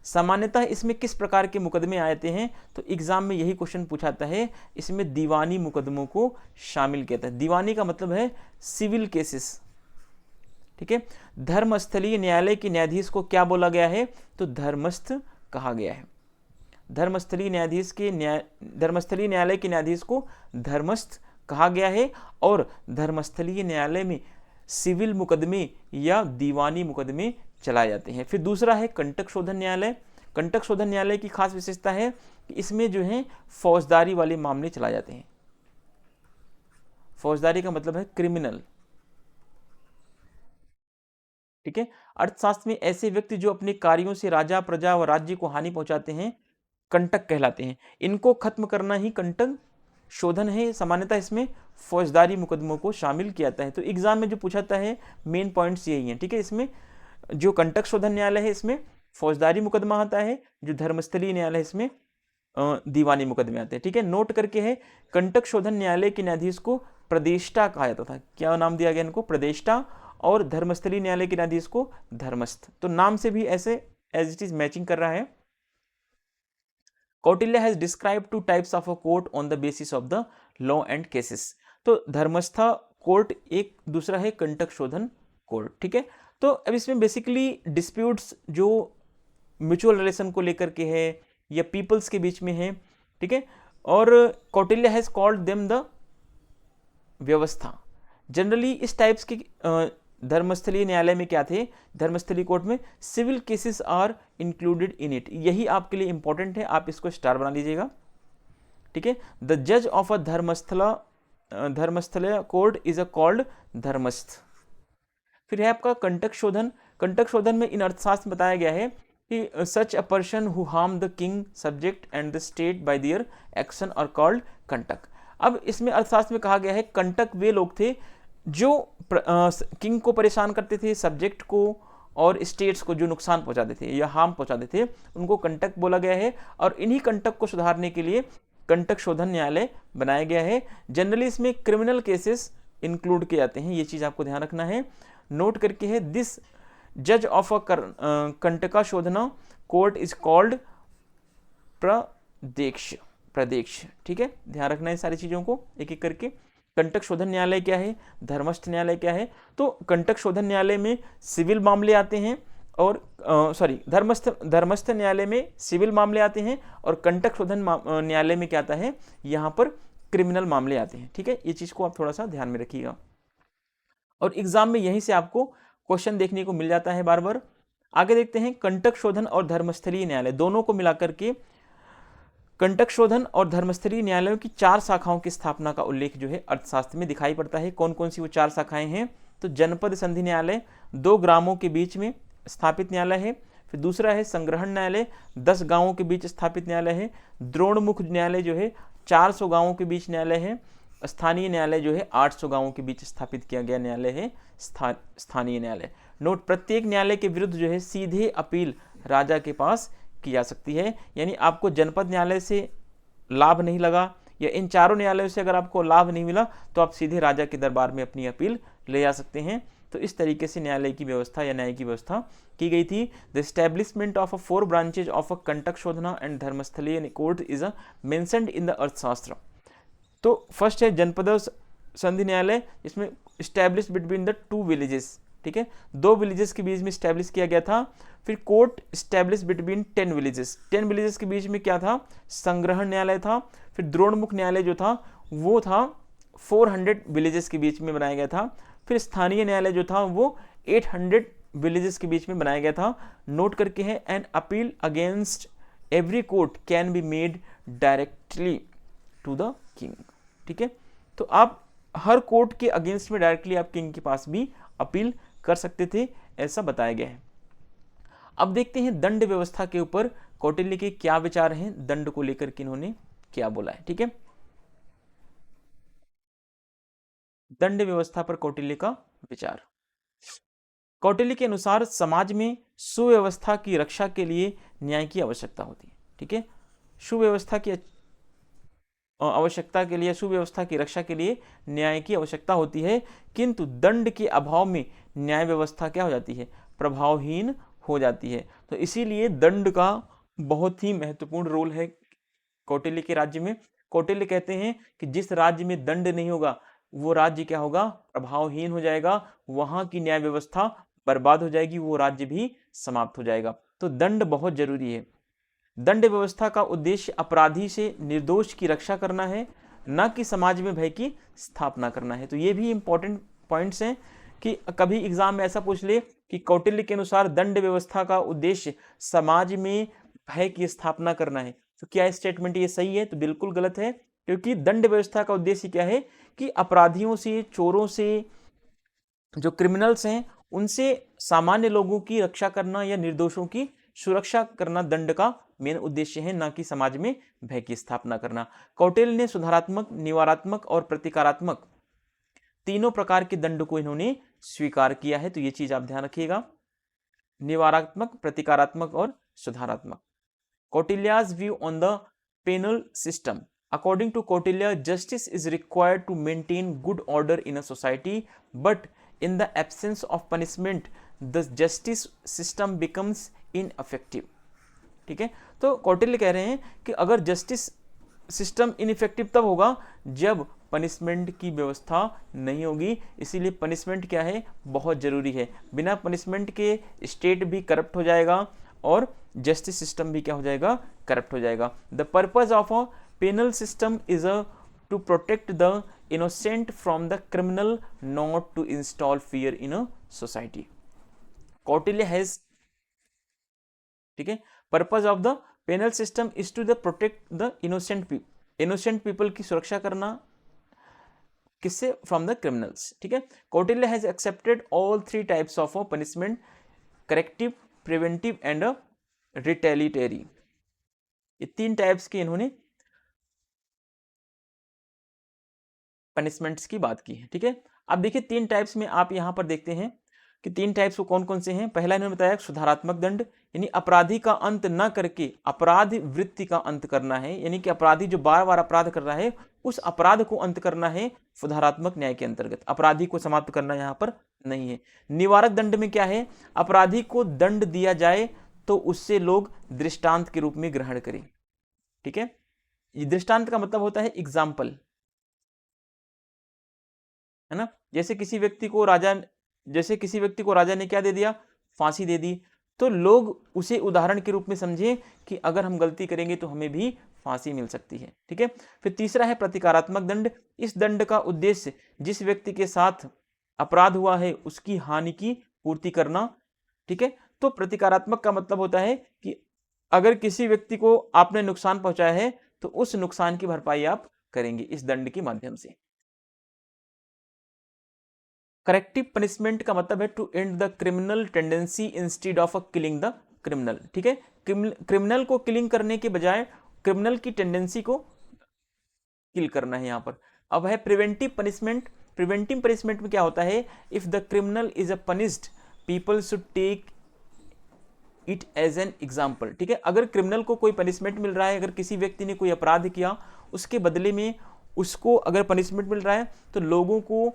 सामान्यतः इसमें किस प्रकार के मुकदमे आते हैं, तो एग्जाम में यही क्वेश्चन पूछाता है। इसमें दीवानी मुकदमों को शामिल किया था। दीवानी का मतलब है सिविल केसेस। ठीक है, धर्मस्थलीय न्यायालय के न्यायाधीश को क्या बोला गया है, तो धर्मस्थ कहा गया है। धर्मस्थलीय न्यायालय के न्यायाधीश को धर्मस्थ कहा गया है। और धर्मस्थलीय न्यायालय में सिविल मुकदमे या दीवानी मुकदमे चलाए जाते हैं। फिर दूसरा है कंटक शोधन न्यायालय। कंटक शोधन न्यायालय की खास विशेषता है कि इसमें जो है फौजदारी वाले मामले चलाए जाते हैं। फौजदारी का मतलब है क्रिमिनल। ठीक है, अर्थशास्त्र में ऐसे व्यक्ति जो अपने कार्यों से राजा, प्रजा व राज्य को हानि पहुंचाते हैं कंटक कहलाते हैं। इनको खत्म करना ही कंटक शोधन है। सामान्यतः इसमें फौजदारी मुकदमों को शामिल किया जाता है। तो एग्जाम में जो पूछाता है मेन पॉइंट्स यही हैं। ठीक है, इसमें जो कंटक शोधन न्यायालय है इसमें फौजदारी मुकदमा आता है, जो धर्मस्थलीय न्यायालय इसमें दीवानी मुकदमे आते हैं। ठीक है, नोट करके है कंटक शोधन न्यायालय के न्यायाधीश को प्रदेष्टा कहा जाता था। क्या नाम दिया गया इनको, प्रदेष्टा। और धर्मस्थलीय न्यायालय के न्यायाधीश को धर्मस्थ। तो नाम से भी ऐसे एज इट इज मैचिंग कर रहा है। Kautilya has describe two types of a court on the basis of the law and cases. तो धर्मस्था कोर्ट एक, दूसरा है कंटक शोधन कोर्ट। ठीक है, तो अब इसमें बेसिकली डिस्प्यूट्स जो म्यूचुअल रिलेशन को लेकर के है या पीपल्स के बीच में है। ठीक है, और Kautilya has called them the व्यवस्था। जनरली इस टाइप्स के धर्मस्थलीय न्यायालय में क्या थे, धर्मस्थलीय कोर्ट में civil cases are included in it. यही आपके लिए इंपॉर्टेंट है, आप इसको स्टार बना लीजिएगा। ठीक है, द जज of a Dharmasthiya court is a called Dharmastha. फिर है आपका कंटक शोधन। कंटक शोधन में इन अर्थशास्त्र में बताया गया है कि such a person who harm the king, subject and the state by their action are called Kantak. अब इसमें अर्थशास्त्र में कहा गया है कंटक वे लोग थे जो किंग को परेशान करते थे, सब्जेक्ट को और स्टेट्स को जो नुकसान पहुंचाते थे या हार्म पहुंचाते थे, उनको कंटक बोला गया है। और इन्हीं कंटक को सुधारने के लिए कंटक शोधन न्यायालय बनाया गया है। जनरली इसमें क्रिमिनल केसेस इंक्लूड किए जाते हैं, ये चीज आपको ध्यान रखना है। नोट करके है दिस जज of a Kantaka Shodhana court is called Pradeksh. ठीक है, ध्यान रखना है सारी चीजों को एक एक करके। कंटक शोधन न्यायालय क्या है, धर्मस्थ न्यायालय क्या है, तो कंटक शोधन न्यायालय में सिविल मामले आते हैं और धर्मस्थ न्यायालय में सिविल मामले आते हैं और कंटक शोधन न्यायालय में क्या आता है, यहाँ पर क्रिमिनल मामले आते हैं। ठीक है, ये चीज को आप थोड़ा सा ध्यान में रखिएगा। और एग्जाम में यहीं से आपको क्वेश्चन देखने को मिल जाता है बार बार। आगे देखते हैं कंटक शोधन और धर्मस्थलीय न्यायालय दोनों को मिलाकर के कंटक शोधन और धर्मस्थलीय न्यायालयों की 4 शाखाओं की स्थापना का उल्लेख जो है अर्थशास्त्र में दिखाई पड़ता है। कौन कौन सी वो 4 शाखाएं हैं, तो जनपद संधि न्यायालय 2 ग्रामों के बीच में स्थापित न्यायालय है। फिर दूसरा है संग्रहण न्यायालय 10 गांवों के बीच स्थापित न्यायालय है। द्रोणमुख न्यायालय जो है 400 गांवों के बीच न्यायालय है। स्थानीय न्यायालय जो है 800 गांवों के बीच स्थापित किया गया न्यायालय है स्थानीय न्यायालय। नोट, प्रत्येक न्यायालय के विरुद्ध जो है सीधे अपील राजा के पास की जा सकती है। यानी आपको जनपद न्यायालय से लाभ नहीं लगा या इन चारों न्यायालयों से अगर आपको लाभ नहीं मिला तो आप सीधे राजा के दरबार में अपनी अपील ले जा सकते हैं। तो इस तरीके से न्यायालय की व्यवस्था या न्याय की व्यवस्था की गई थी। The establishment of 4 branches of a Kantak Shodhana and Dharmasthiya court is mentioned in the Arthashastra. तो फर्स्ट है जनपद संधि न्यायालय, इसमें स्टैब्लिश बिटवीन द 2 विलेजेस। ठीक है, 2 विलेजेस के बीच में स्टैब्लिश किया गया था। फिर court establish between 10 villages. 10 villages के बीच में क्या था, संग्रहण न्यायालय था। फिर द्रोणमुख न्यायालय जो था वो था 400 विलेजेस के बीच में बनाया गया था। फिर स्थानीय न्यायालय जो था वो 800 विलेजेस के बीच में बनाया गया था। नोट करके है an appeal against every court can be made directly to the king. ठीक है, तो आप हर कोर्ट के अगेंस्ट में डायरेक्टली आप किंग के पास भी अपील कर सकते थे, ऐसा बताया गया है। अब देखते हैं दंड व्यवस्था के ऊपर कौटिल्य के क्या विचार हैं, दंड को लेकर के इन्होंने क्या बोला है। ठीक है, दंड व्यवस्था पर कौटिल्य का विचार। कौटिल्य के अनुसार समाज में सुव्यवस्था की रक्षा के लिए न्याय की आवश्यकता होती है। ठीक है, सुव्यवस्था की आवश्यकता के लिए, सुव्यवस्था की रक्षा के लिए न्याय की आवश्यकता होती है, किंतु दंड के अभाव में न्याय व्यवस्था क्या हो जाती है, प्रभावहीन हो जाती है। तो इसीलिए दंड का बहुत ही महत्वपूर्ण रोल है कौटिल्य के राज्य में। कौटिल्य कहते हैं कि जिस राज्य में दंड नहीं होगा वो राज्य क्या होगा, प्रभावहीन हो जाएगा, वहां की न्याय व्यवस्था बर्बाद हो जाएगी, वो राज्य भी समाप्त हो जाएगा। तो दंड बहुत जरूरी है। दंड व्यवस्था का उद्देश्य अपराधी से निर्दोष की रक्षा करना है, न कि समाज में भय की स्थापना करना है। तो ये भी इंपॉर्टेंट पॉइंट्स हैं कि कभी एग्जाम में ऐसा पूछ ले कि कौटिल्य के अनुसार दंड व्यवस्था का उद्देश्य समाज में भय की स्थापना करना है, तो क्या स्टेटमेंट ये सही है? तो बिल्कुल गलत है, क्योंकि दंड व्यवस्था का उद्देश्य क्या है कि अपराधियों से, चोरों से, जो क्रिमिनल्स हैं उनसे सामान्य लोगों की रक्षा करना या निर्दोषों की सुरक्षा करना दंड का मेन उद्देश्य है, ना कि समाज में भय की स्थापना करना। कौटिल्य ने सुधारात्मक, निवारात्मक और प्रतिकारात्मक तीनों प्रकार के दंड को इन्होंने स्वीकार किया है। तो ये चीज आप ध्यान रखिएगा, निवारात्मक, प्रतिकारात्मक और सुधारात्मक। Kautilya's view on the penal system. According to Kautilya, justice is required to maintain good order in a society, but in the absence of punishment, the justice system becomes ineffective. ठीक है, तो कौटिल्य कह रहे हैं कि अगर जस्टिस सिस्टम इनइफेक्टिव तब होगा जब पनिशमेंट की व्यवस्था नहीं होगी। इसीलिए पनिशमेंट क्या है, बहुत जरूरी है। बिना पनिशमेंट के स्टेट भी करप्ट हो जाएगा और जस्टिस सिस्टम भी क्या हो जाएगा, करप्ट हो जाएगा। The purpose of a penal system is to protect the innocent from the criminal, not to install fear in a society. Kautilya has, ठीक है, purpose of the penal system is to the protect the innocent people की सुरक्षा करना, किससे, from the criminals. ठीक है, Kautilya has accepted all three types of punishment, corrective, preventive and retaliatory. ये तीन टाइप्स के इन्होंने पनिशमेंट्स की बात की है। ठीक है, अब देखिए तीन टाइप्स में आप यहां पर देखते हैं कि तीन टाइप्स को कौन कौन से हैं। पहला इन्होंने बताया सुधारात्मक दंड, यानी अपराधी का अंत न करके अपराध वृत्ति का अंत करना है, यानी कि अपराधी जो बार बार अपराध कर रहा है उस अपराध को अंत करना है सुधारात्मक न्याय के अंतर्गत, अपराधी को समाप्त करना यहां पर नहीं है। निवारक दंड में क्या है, अपराधी को दंड दिया जाए तो उससे लोग दृष्टांत के रूप में ग्रहण करें। ठीक है, दृष्टांत का मतलब होता है एग्जाम्पल, है ना। जैसे किसी व्यक्ति को राजा ने क्या दे दिया, फांसी दे दी, तो लोग उसे उदाहरण के रूप में समझे कि अगर हम गलती करेंगे तो हमें भी फांसी मिल सकती है। ठीक है, फिर तीसरा है प्रतिकारात्मक दंड। इस दंड का उद्देश्य जिस व्यक्ति के साथ अपराध हुआ है उसकी हानि की पूर्ति करना। ठीक है, तो प्रतिकारात्मक का मतलब होता है कि अगर किसी व्यक्ति को आपने नुकसान पहुंचाया है तो उस नुकसान की भरपाई आप करेंगे इस दंड के माध्यम से। करेक्टिव पनिशमेंट का मतलब है to end the criminal tendency instead of killing the criminal. ठीक है, क्रिमिनल को किलिंग करने के बजाय क्रिमिनल की टेंडेंसी को किल करना है यहां पर। अब है प्रिवेंटिव पनिशमेंट। प्रिवेंटिव पनिशमेंट में क्या होता है, if the criminal is a punished people should take it as an example. ठीक है, अगर क्रिमिनल को कोई पनिशमेंट मिल रहा है, अगर किसी व्यक्ति ने कोई अपराध किया उसके बदले में उसको अगर पनिशमेंट मिल रहा है तो लोगों को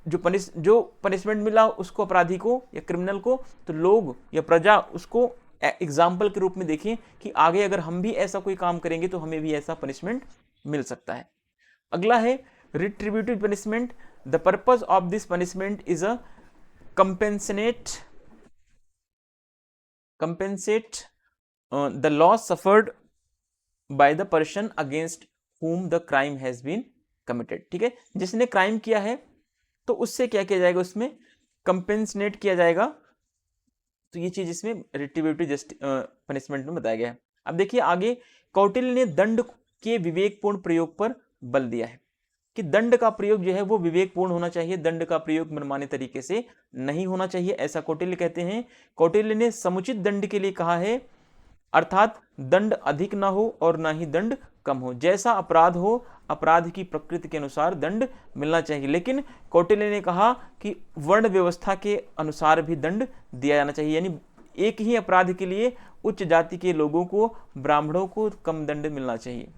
जो पनिशमेंट मिला उसको, अपराधी को या क्रिमिनल को, तो लोग या प्रजा उसको एग्जाम्पल के रूप में देखें कि आगे अगर हम भी ऐसा कोई काम करेंगे तो हमें भी ऐसा पनिशमेंट मिल सकता है। अगला है retributive punishment. The purpose of this punishment is a compensate the loss suffered by the person against whom the crime has been committed। ठीक है, जिसने क्राइम किया है तो उससे क्या किया जाएगा, उसमें कंपेंसेट किया जाएगा। तो ये चीज इसमें रिट्रीब्यूटिव पनिशमेंट में बताया गया है। अब देखिए आगे, कौटिल्य ने दंड के विवेकपूर्ण प्रयोग पर बल दिया है। कि दंड का प्रयोग जो है वो विवेकपूर्ण होना चाहिए, दंड का प्रयोग मनमाने तरीके से नहीं होना चाहिए, ऐसा कौटिल्य कहते हैं। कौटिल्य ने समुचित दंड के लिए कहा है, अर्थात दंड अधिक ना हो और ना ही दंड कम हो, जैसा अपराध हो अपराध की प्रकृति के अनुसार दंड मिलना चाहिए। लेकिन कौटिल्य ने कहा कि वर्ण व्यवस्था के अनुसार भी दंड दिया जाना चाहिए, यानी एक ही अपराध के लिए उच्च जाति के लोगों को, ब्राह्मणों को कम दंड मिलना चाहिए।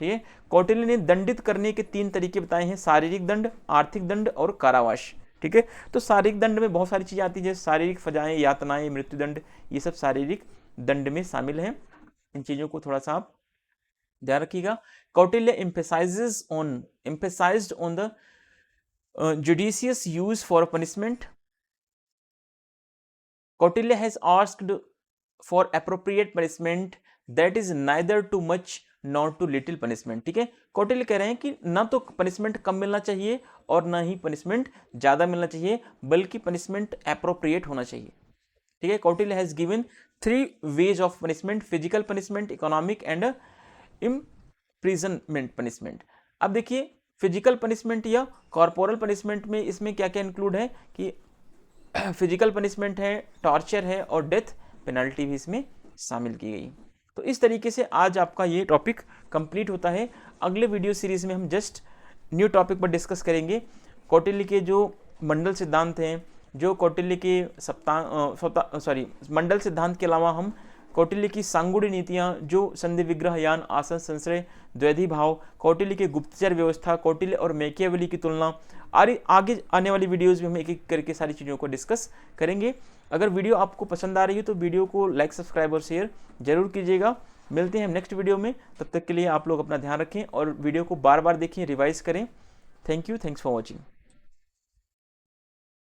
ठीक है, कौटिल्य ने दंडित करने के 3 तरीके बताए हैं, शारीरिक दंड, आर्थिक दंड और कारावास। ठीक है, तो शारीरिक दंड में बहुत सारी चीजें आती है, जैसे शारीरिक सजाएं, यातनाएं, मृत्युदंड, ये सब शारीरिक दंड में शामिल है। इन चीजों को थोड़ा सा आप ध्यान रखिएगा। Kautilya emphasized on the judicious use for punishment. Kautilya has asked for appropriate punishment that is neither too much nor too little punishment. ठीक है, कौटिल्य कह रहे हैं कि ना तो पनिशमेंट कम मिलना चाहिए और ना ही पनिशमेंट ज्यादा मिलना चाहिए, बल्कि पनिशमेंट एप्रोप्रिएट होना चाहिए। ठीक है, Kautilya has given 3 ways of punishment, physical punishment, economic and imprisonment punishment. अब देखिए, फिजिकल पनिशमेंट या कॉर्पोरल पनिशमेंट में इसमें क्या क्या इंक्लूड है कि फिजिकल पनिशमेंट है, टॉर्चर है और डेथ पेनल्टी भी इसमें शामिल की गई। तो इस तरीके से आज आपका ये टॉपिक कंप्लीट होता है। अगले वीडियो सीरीज में हम जस्ट न्यू टॉपिक पर डिस्कस करेंगे, कौटिल्य के जो मंडल सिद्धांत हैं, जो कौटिल्य के मंडल सिद्धांत के अलावा हम कौटिल्य की सांगुड़ी नीतियाँ, जो संधि विग्रह, यान, आसन, संशय, द्वैधी भाव, कौटिल्य की गुप्तचर व्यवस्था, कौटिल्य और मैकियावेली की तुलना, आगे आने वाली वीडियोस में हम एक एक करके सारी चीज़ों को डिस्कस करेंगे। अगर वीडियो आपको पसंद आ रही है तो वीडियो को लाइक, सब्सक्राइब और शेयर जरूर कीजिएगा। मिलते हैं हम नेक्स्ट वीडियो में, तब तक के लिए आप लोग अपना ध्यान रखें और वीडियो को बार बार देखें, रिवाइज करें। Thank you, thanks for watching.